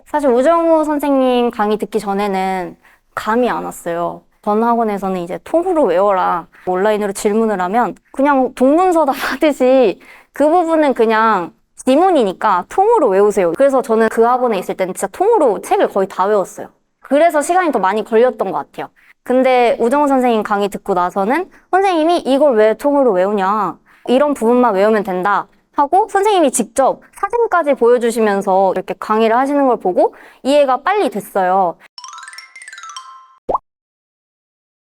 사실 우정우 선생님 강의 듣기 전에는 감이 안 왔어요. 전 학원에서는 이제 통으로 외워라. 온라인으로 질문을 하면 그냥 동문서답 하듯이 그 부분은 그냥 지문이니까 통으로 외우세요. 그래서 저는 그 학원에 있을 때는 진짜 통으로 책을 거의 다 외웠어요. 그래서 시간이 더 많이 걸렸던 것 같아요. 근데 우정우 선생님 강의 듣고 나서는 선생님이 이걸 왜 통으로 외우냐. 이런 부분만 외우면 된다. 하고 선생님이 직접 사진까지 보여주시면서 이렇게 강의를 하시는 걸 보고 이해가 빨리 됐어요.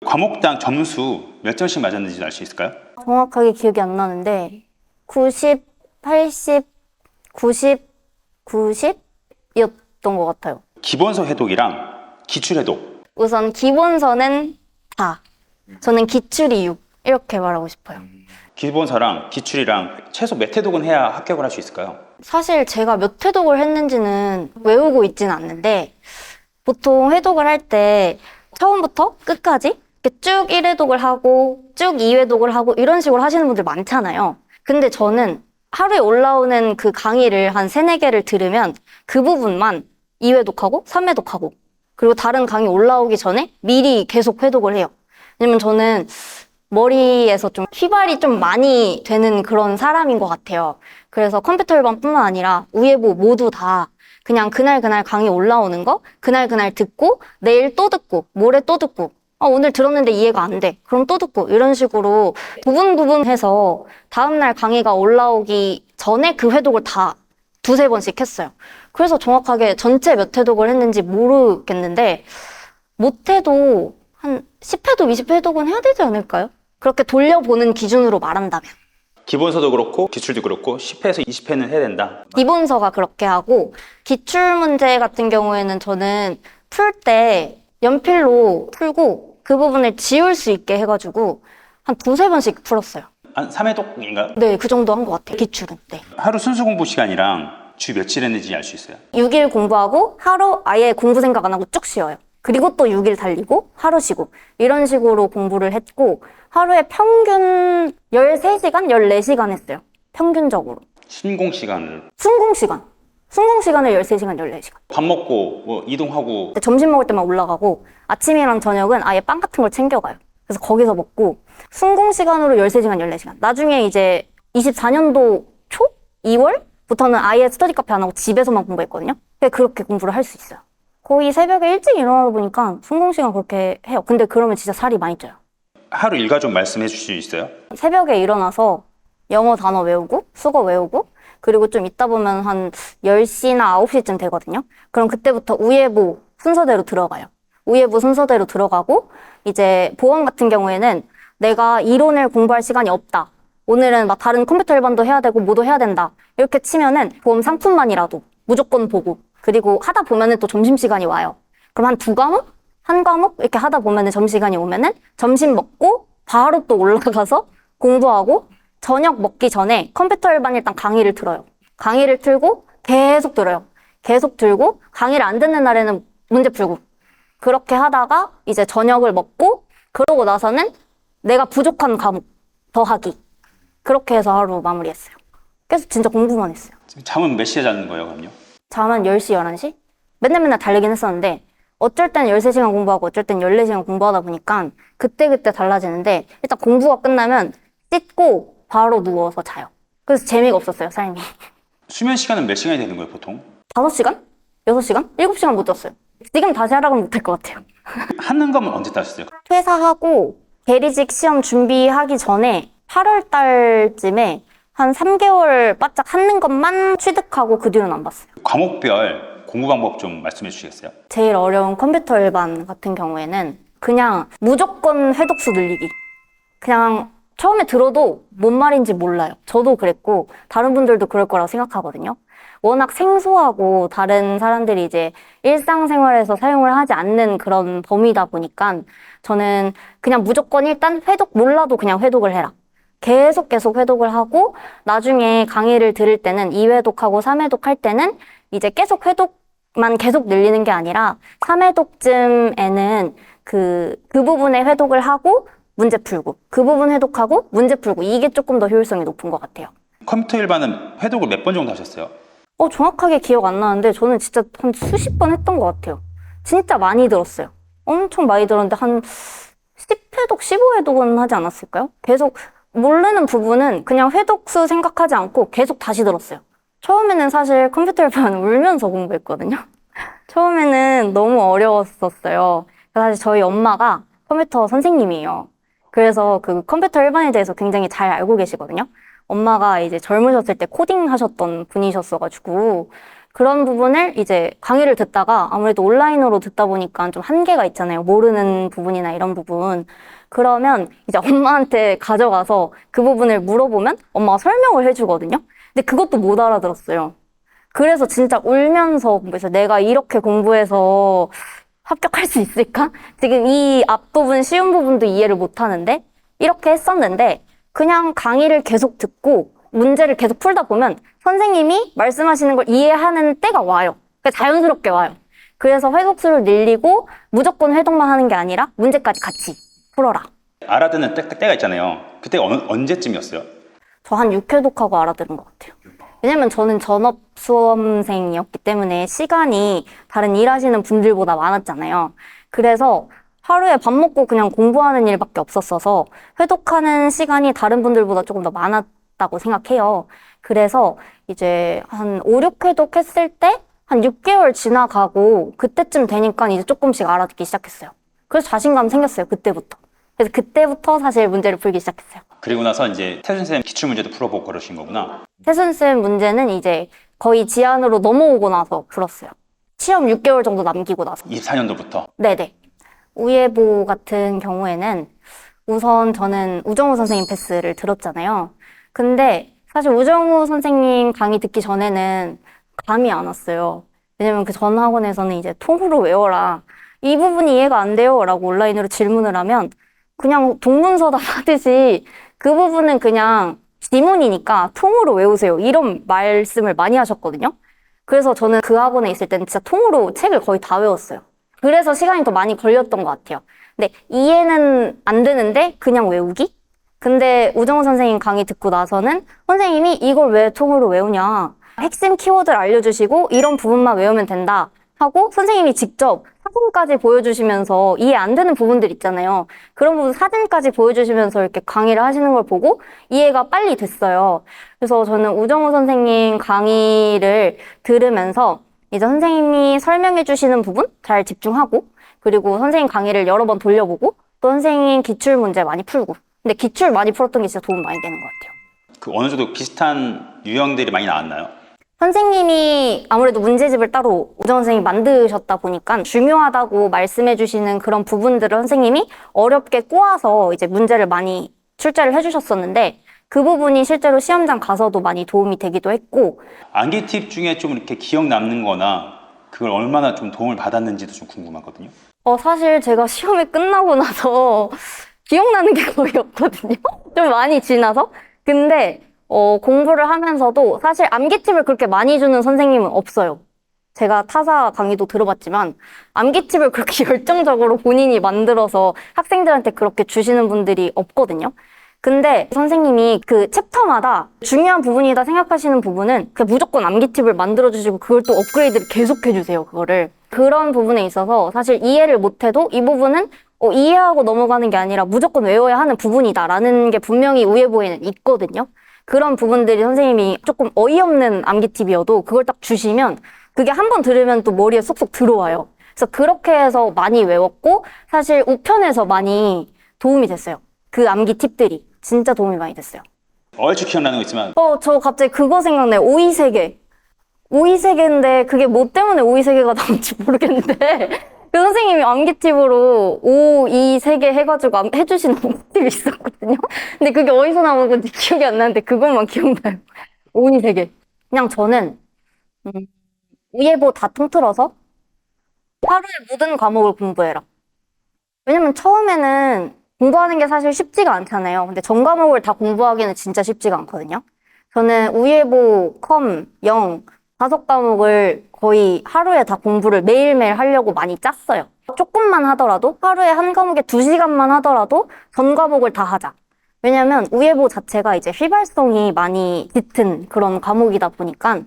과목당 점수 몇 점씩 맞았는지 알 수 있을까요? 정확하게 기억이 안 나는데 90, 80, 90, 90이었던 것 같아요. 기본서 해독이랑 기출 해독. 우선 기본서는 4, 저는 기출이 6 이렇게 말하고 싶어요. 기본서랑 기출이랑 최소 몇 해독은 해야 합격을 할 수 있을까요? 사실 제가 몇 회독을 했는지는 외우고 있지는 않는데 보통 회독을 할 때 처음부터 끝까지 이렇게 쭉 1회독을 하고 쭉 2회독을 하고 이런 식으로 하시는 분들 많잖아요. 근데 저는 하루에 올라오는 그 강의를 한 3, 4개를 들으면 그 부분만 2회독하고 3회독하고 그리고 다른 강의 올라오기 전에 미리 계속 회독을 해요. 왜냐면 저는 머리에서 좀 휘발이 좀 많이 되는 그런 사람인 것 같아요. 그래서 컴퓨터 일반뿐만 아니라 우예보 모두 다 그냥 그날 강의 올라오는 거 그날 듣고 내일 또 듣고 모레 또 듣고 오늘 들었는데 이해가 안 돼. 그럼 또 듣고 이런 식으로 부분해서 다음날 강의가 올라오기 전에 그 회독을 다 2, 3번씩 했어요. 그래서 정확하게 전체 몇 회독을 했는지 모르겠는데 못해도 한 10회독, 20회독은 해야 되지 않을까요? 그렇게 돌려보는 기준으로 말한다면. 기본서도 그렇고 기출도 그렇고 10회에서 20회는 해야 된다. 기본서가 그렇게 하고 기출 문제 같은 경우에는 저는 풀 때 연필로 풀고 그 부분을 지울 수 있게 해가지고 한 2, 3번씩 풀었어요. 한 3회독인가요? 네, 그 정도 한 것 같아요. 기출은. 네. 하루 순수 공부 시간이랑 주 며칠 했는지 알 수 있어요? 6일 공부하고 하루 아예 공부 생각 안 하고 쭉 쉬어요. 그리고 또 6일 달리고 하루 쉬고 이런 식으로 공부를 했고 하루에 평균 13시간, 14시간 했어요. 평균적으로. 순공 시간을. 순공시간을 13시간, 14시간. 밥 먹고 뭐 이동하고. 점심 먹을 때만 올라가고 아침이랑 저녁은 아예 빵 같은 걸 챙겨가요. 그래서 거기서 먹고 순공시간으로 13시간, 14시간. 나중에 이제 24년도 초? 2월부터는 아예 스터디 카페 안 하고 집에서만 공부했거든요. 그렇게 공부를 할 수 있어요. 거의 새벽에 일찍 일어나다 보니까 순공시간 그렇게 해요. 근데 그러면 진짜 살이 많이 쪄요. 하루 일과 좀 말씀해 주실 수 있어요? 새벽에 일어나서 영어 단어 외우고 수거 외우고 그리고 좀 있다 보면 한 10시나 9시쯤 되거든요. 그럼 그때부터 우예보 순서대로 들어가요. 우예보 순서대로 들어가고 이제 보험 같은 경우에는 내가 이론을 공부할 시간이 없다. 오늘은 막 다른 컴퓨터 일반도 해야 되고 뭐도 해야 된다. 이렇게 치면은 보험 상품만이라도 무조건 보고 그리고 하다 보면은 또 점심시간이 와요. 그럼 한 2과목? 1과목? 이렇게 하다 보면은 점심시간이 오면은 점심 먹고 바로 또 올라가서 공부하고 저녁 먹기 전에 컴퓨터 일반 일단 강의를 들어요. 강의를 틀고 계속 들어요. 계속 들고 강의를 안 듣는 날에는 문제 풀고 그렇게 하다가 이제 저녁을 먹고 그러고 나서는 내가 부족한 과목 더 하기 그렇게 해서 하루 마무리했어요. 그래서 진짜 공부만 했어요. 잠은 몇 시에 자는 거예요, 그럼요? 잠은 10시, 11시? 맨날 달리긴 했었는데 어쩔 땐 13시간 공부하고 어쩔 땐 14시간 공부하다 보니까 그때그때 달라지는데 일단 공부가 끝나면 씻고 바로 누워서 자요. 그래서 재미가 없었어요, 삶이. 수면 시간은 몇 시간이 되는 거예요, 보통? 5시간? 6시간? 7시간 못 잤어요. 지금 다시 하라고 못할 것 같아요. 하는 거면 언제 따셨어요? 퇴사하고 계리직 시험 준비하기 전에 8월 달쯤에 한 3개월 바짝 하는 것만 취득하고 그 뒤로는 안 봤어요. 과목별 공부 방법 좀 말씀해 주시겠어요? 제일 어려운 컴퓨터 일반 같은 경우에는 그냥 무조건 회독수 늘리기. 그냥 처음에 들어도 뭔 말인지 몰라요. 저도 그랬고 다른 분들도 그럴 거라고 생각하거든요. 워낙 생소하고 다른 사람들이 이제 일상생활에서 사용을 하지 않는 그런 범위다 보니까 저는 그냥 무조건 일단 회독 몰라도 그냥 회독을 해라. 계속 회독을 하고 나중에 강의를 들을 때는 2회독하고 3회독 할 때는 이제 계속 회독만 계속 늘리는 게 아니라 3회독쯤에는 그 부분에 회독을 하고 문제 풀고 그 부분 회독하고 문제 풀고 이게 조금 더 효율성이 높은 것 같아요. 컴퓨터 일반은 회독을 몇 번 정도 하셨어요? 정확하게 기억 안 나는데 저는 진짜 한 수십 번 했던 것 같아요. 진짜 많이 들었어요. 엄청 많이 들었는데 한 10회독, 15회독은 하지 않았을까요? 계속 모르는 부분은 그냥 회독수 생각하지 않고 계속 다시 들었어요. 처음에는 사실 컴퓨터 일반 울면서 공부했거든요. 처음에는 너무 어려웠었어요. 사실 저희 엄마가 컴퓨터 선생님이에요. 그래서 그 컴퓨터 일반에 대해서 굉장히 잘 알고 계시거든요. 엄마가 이제 젊으셨을 때 코딩 하셨던 분이셨어가지고 그런 부분을 이제 강의를 듣다가 아무래도 온라인으로 듣다 보니까 좀 한계가 있잖아요. 모르는 부분이나 이런 부분. 그러면 이제 엄마한테 가져가서 그 부분을 물어보면 엄마가 설명을 해주거든요. 근데 그것도 못 알아들었어요. 그래서 진짜 울면서 공부해서 내가 이렇게 공부해서 합격할 수 있을까? 지금 이 앞부분 쉬운 부분도 이해를 못 하는데 이렇게 했었는데 그냥 강의를 계속 듣고 문제를 계속 풀다 보면 선생님이 말씀하시는 걸 이해하는 때가 와요. 그러니까 자연스럽게 와요. 그래서 회독수를 늘리고 무조건 회독만 하는 게 아니라 문제까지 같이 풀어라. 알아듣는 때가 있잖아요. 그때가 언제쯤이었어요? 저 한 6회독하고 알아들은 것 같아요. 왜냐면 저는 전업 수험생이었기 때문에 시간이 다른 일하시는 분들보다 많았잖아요. 그래서 하루에 밥 먹고 그냥 공부하는 일밖에 없었어서 회독하는 시간이 다른 분들보다 조금 더 많았다고 생각해요. 그래서 이제 한 5, 6회독 했을 때 한 6개월 지나가고 그때쯤 되니까 이제 조금씩 알아듣기 시작했어요. 그래서 자신감 생겼어요, 그때부터. 그래서 그때부터 사실 문제를 풀기 시작했어요. 그리고 나서 이제 태순 쌤 기출문제도 풀어보고 그러신 거구나. 태순쌤 문제는 이제 거의 지안으로 넘어오고 나서 풀었어요. 시험 6개월 정도 남기고 나서. 24년도부터. 네네. 우예보 같은 경우에는 우선 저는 우정우 선생님 패스를 들었잖아요. 근데 사실 우정우 선생님 강의 듣기 전에는 감이 안 왔어요. 왜냐면 그 전 학원에서는 이제 통으로 외워라. 이 부분이 이해가 안 돼요. 라고 온라인으로 질문을 하면 그냥 동문서답 하듯이 그 부분은 그냥 지문이니까 통으로 외우세요. 이런 말씀을 많이 하셨거든요. 그래서 저는 그 학원에 있을 때는 진짜 통으로 책을 거의 다 외웠어요. 그래서 시간이 더 많이 걸렸던 것 같아요. 근데 이해는 안 되는데 그냥 외우기? 근데 우정우 선생님 강의 듣고 나서는 선생님이 이걸 왜 통으로 외우냐. 핵심 키워드를 알려주시고 이런 부분만 외우면 된다 하고 선생님이 직접 사진까지 보여주시면서 이해 안 되는 부분들 있잖아요. 그런 부분 사진까지 보여주시면서 이렇게 강의를 하시는 걸 보고 이해가 빨리 됐어요. 그래서 저는 우정우 선생님 강의를 들으면서 이제 선생님이 설명해 주시는 부분 잘 집중하고 그리고 선생님 강의를 여러 번 돌려보고 또 선생님 기출 문제 많이 풀고 근데 기출 많이 풀었던 게 진짜 도움 많이 되는 것 같아요. 그 어느 정도 비슷한 유형들이 많이 나왔나요? 선생님이 아무래도 문제집을 따로 우정우 선생님이 만드셨다 보니까 중요하다고 말씀해 주시는 그런 부분들을 선생님이 어렵게 꼬아서 이제 문제를 많이 출제를 해주셨었는데 그 부분이 실제로 시험장 가서도 많이 도움이 되기도 했고 암기 팁 중에 좀 이렇게 기억 남는 거나 그걸 얼마나 좀 도움을 받았는지도 좀 궁금하거든요. 사실 제가 시험이 끝나고 나서 기억나는 게 거의 없거든요. 좀 많이 지나서. 근데 공부를 하면서도 사실 암기 팁을 그렇게 많이 주는 선생님은 없어요. 제가 타사 강의도 들어봤지만 암기 팁을 그렇게 열정적으로 본인이 만들어서 학생들한테 그렇게 주시는 분들이 없거든요. 근데 선생님이 그 챕터마다 중요한 부분이다 생각하시는 부분은 그냥 무조건 암기 팁을 만들어주시고 그걸 또 업그레이드를 계속 해주세요, 그거를. 그런 부분에 있어서 사실 이해를 못해도 이 부분은 이해하고 넘어가는 게 아니라 무조건 외워야 하는 부분이다라는 게 분명히 우예보에는 있거든요. 그런 부분들이 선생님이 조금 어이없는 암기 팁이어도 그걸 딱 주시면 그게 한 번 들으면 또 머리에 쏙쏙 들어와요. 그래서 그렇게 해서 많이 외웠고 사실 우편에서 많이 도움이 됐어요. 그 암기 팁들이 진짜 도움이 많이 됐어요. 얼추 기억나는 거 있으면 저 갑자기 그거 생각나요. 오이세계. 오이세계인데 그게 뭐 때문에 오이세계가 나온지 모르겠는데 그 선생님이 암기 팁으로 오이세계 해가지고 해주시는 팁이 있었거든요. 근데 그게 어디서 나온 건지 기억이 안 나는데 그것만 기억나요. 오이세계. 그냥 저는 우예보 다 통틀어서 하루에 모든 과목을 공부해라. 왜냐면 처음에는 공부하는 게 사실 쉽지가 않잖아요. 근데 전 과목을 다 공부하기는 진짜 쉽지가 않거든요. 저는 우예보, 컴, 영 5과목을 거의 하루에 다 공부를 매일매일 하려고 많이 짰어요. 조금만 하더라도 하루에 한 과목에 2시간만 하더라도 전 과목을 다 하자. 왜냐면 우예보 자체가 이제 휘발성이 많이 짙은 그런 과목이다 보니까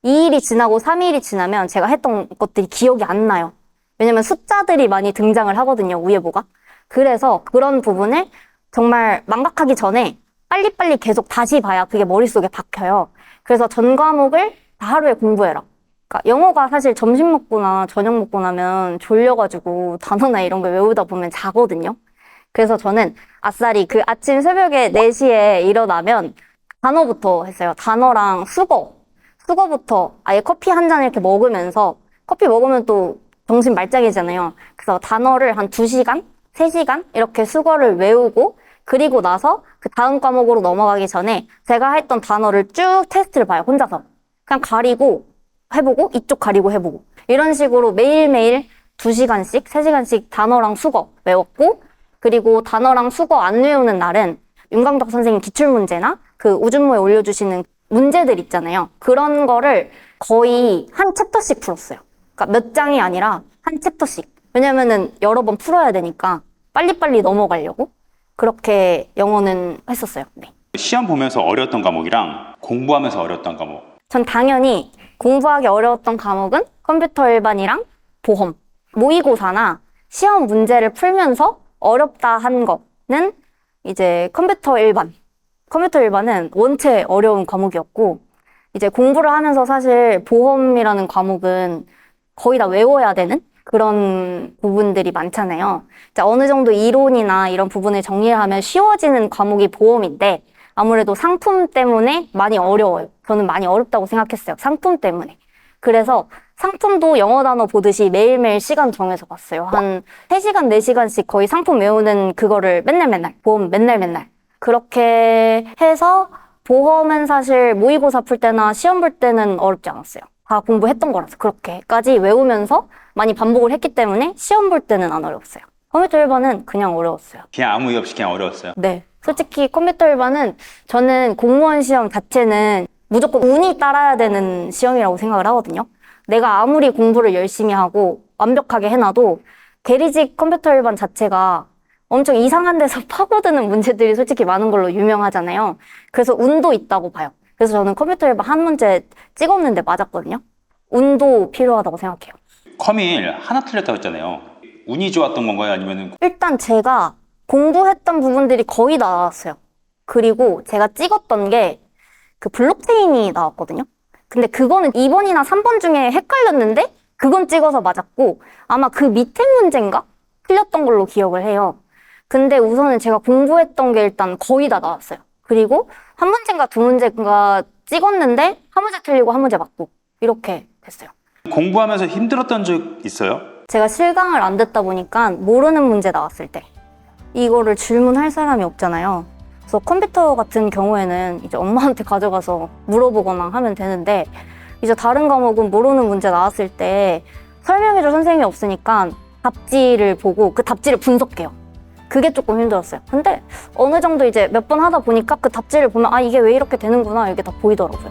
2일이 지나고 3일이 지나면 제가 했던 것들이 기억이 안 나요. 왜냐면 숫자들이 많이 등장을 하거든요, 우예보가. 그래서 그런 부분을 정말 망각하기 전에 빨리빨리 계속 다시 봐야 그게 머릿속에 박혀요. 그래서 전 과목을 다 하루에 공부해라. 그러니까 영어가 사실 점심 먹거나 저녁 먹고 나면 졸려가지고 단어나 이런 걸 외우다 보면 자거든요. 그래서 저는 아싸리 그 아침 새벽에 4시에 일어나면 단어부터 했어요. 단어랑 수거부터 아예 커피 한 잔 이렇게 먹으면서 커피 먹으면 또 정신 말짱이잖아요. 그래서 단어를 한 2시간, 3시간 이렇게 수거를 외우고 그리고 나서 그 다음 과목으로 넘어가기 전에 제가 했던 단어를 쭉 테스트를 봐요, 혼자서. 그냥 가리고 해보고 이쪽 가리고 해보고 이런 식으로 매일매일 2시간씩, 3시간씩 단어랑 수거 외웠고 그리고 단어랑 수거 안 외우는 날은 윤광덕 선생님 기출문제나 그 우준모에 올려주시는 문제들 있잖아요. 그런 거를 거의 한 챕터씩 풀었어요. 그러니까 몇 장이 아니라 한 챕터씩. 왜냐면은 여러 번 풀어야 되니까 빨리빨리 넘어가려고 그렇게 영어는 했었어요. 네. 시험 보면서 어려웠던 과목이랑 공부하면서 어려웠던 과목. 전 당연히 공부하기 어려웠던 과목은 컴퓨터 일반이랑 보험. 모의고사나 시험 문제를 풀면서 어렵다 한 거는 이제 컴퓨터 일반. 컴퓨터 일반은 원체 어려운 과목이었고 이제 공부를 하면서 사실 보험이라는 과목은 거의 다 외워야 되는 그런 부분들이 많잖아요. 이제 어느 정도 이론이나 이런 부분을 정리를 하면 쉬워지는 과목이 보험인데 아무래도 상품 때문에 많이 어려워요. 저는 많이 어렵다고 생각했어요. 상품 때문에. 그래서 상품도 영어 단어 보듯이 매일매일 시간 정해서 봤어요. 한 3시간, 4시간씩 거의 상품 외우는 그거를 맨날, 보험 맨날. 그렇게 해서 보험은 사실 모의고사 풀 때나 시험 볼 때는 어렵지 않았어요. 다 공부했던 거라서 그렇게까지 외우면서 많이 반복을 했기 때문에 시험 볼 때는 안 어려웠어요. 컴퓨터 일반은 그냥 어려웠어요. 그냥 아무 이유 없이 그냥 어려웠어요. 네. 솔직히 컴퓨터 일반은 저는 공무원 시험 자체는 무조건 운이 따라야 되는 시험이라고 생각을 하거든요. 내가 아무리 공부를 열심히 하고 완벽하게 해놔도 계리직 컴퓨터 일반 자체가 엄청 이상한 데서 파고드는 문제들이 솔직히 많은 걸로 유명하잖아요. 그래서 운도 있다고 봐요. 그래서 저는 컴퓨터 일반 한 문제 찍었는데 맞았거든요. 운도 필요하다고 생각해요. 컴일 하나 틀렸다고 했잖아요. 운이 좋았던 건가요? 아니면은 일단 제가 공부했던 부분들이 거의 다 나왔어요. 그리고 제가 찍었던 게 그 블록체인이 나왔거든요. 근데 그거는 2번이나 3번 중에 헷갈렸는데 그건 찍어서 맞았고 아마 그 밑에 문제인가? 틀렸던 걸로 기억을 해요. 근데 우선은 제가 공부했던 게 일단 거의 다 나왔어요. 그리고 한 문제인가 두 문제인가 찍었는데 한 문제 틀리고 한 문제 맞고 이렇게 됐어요. 공부하면서 힘들었던 적 있어요? 제가 실강을 안 듣다 보니까 모르는 문제 나왔을 때 이거를 질문할 사람이 없잖아요. 그래서 컴퓨터 같은 경우에는 이제 엄마한테 가져가서 물어보거나 하면 되는데 이제 다른 과목은 모르는 문제 나왔을 때 설명해줄 선생님이 없으니까 답지를 보고 그 답지를 분석해요. 그게 조금 힘들었어요. 근데 어느 정도 이제 몇 번 하다 보니까 그 답지를 보면 아 이게 왜 이렇게 되는구나 이게 다 보이더라고요.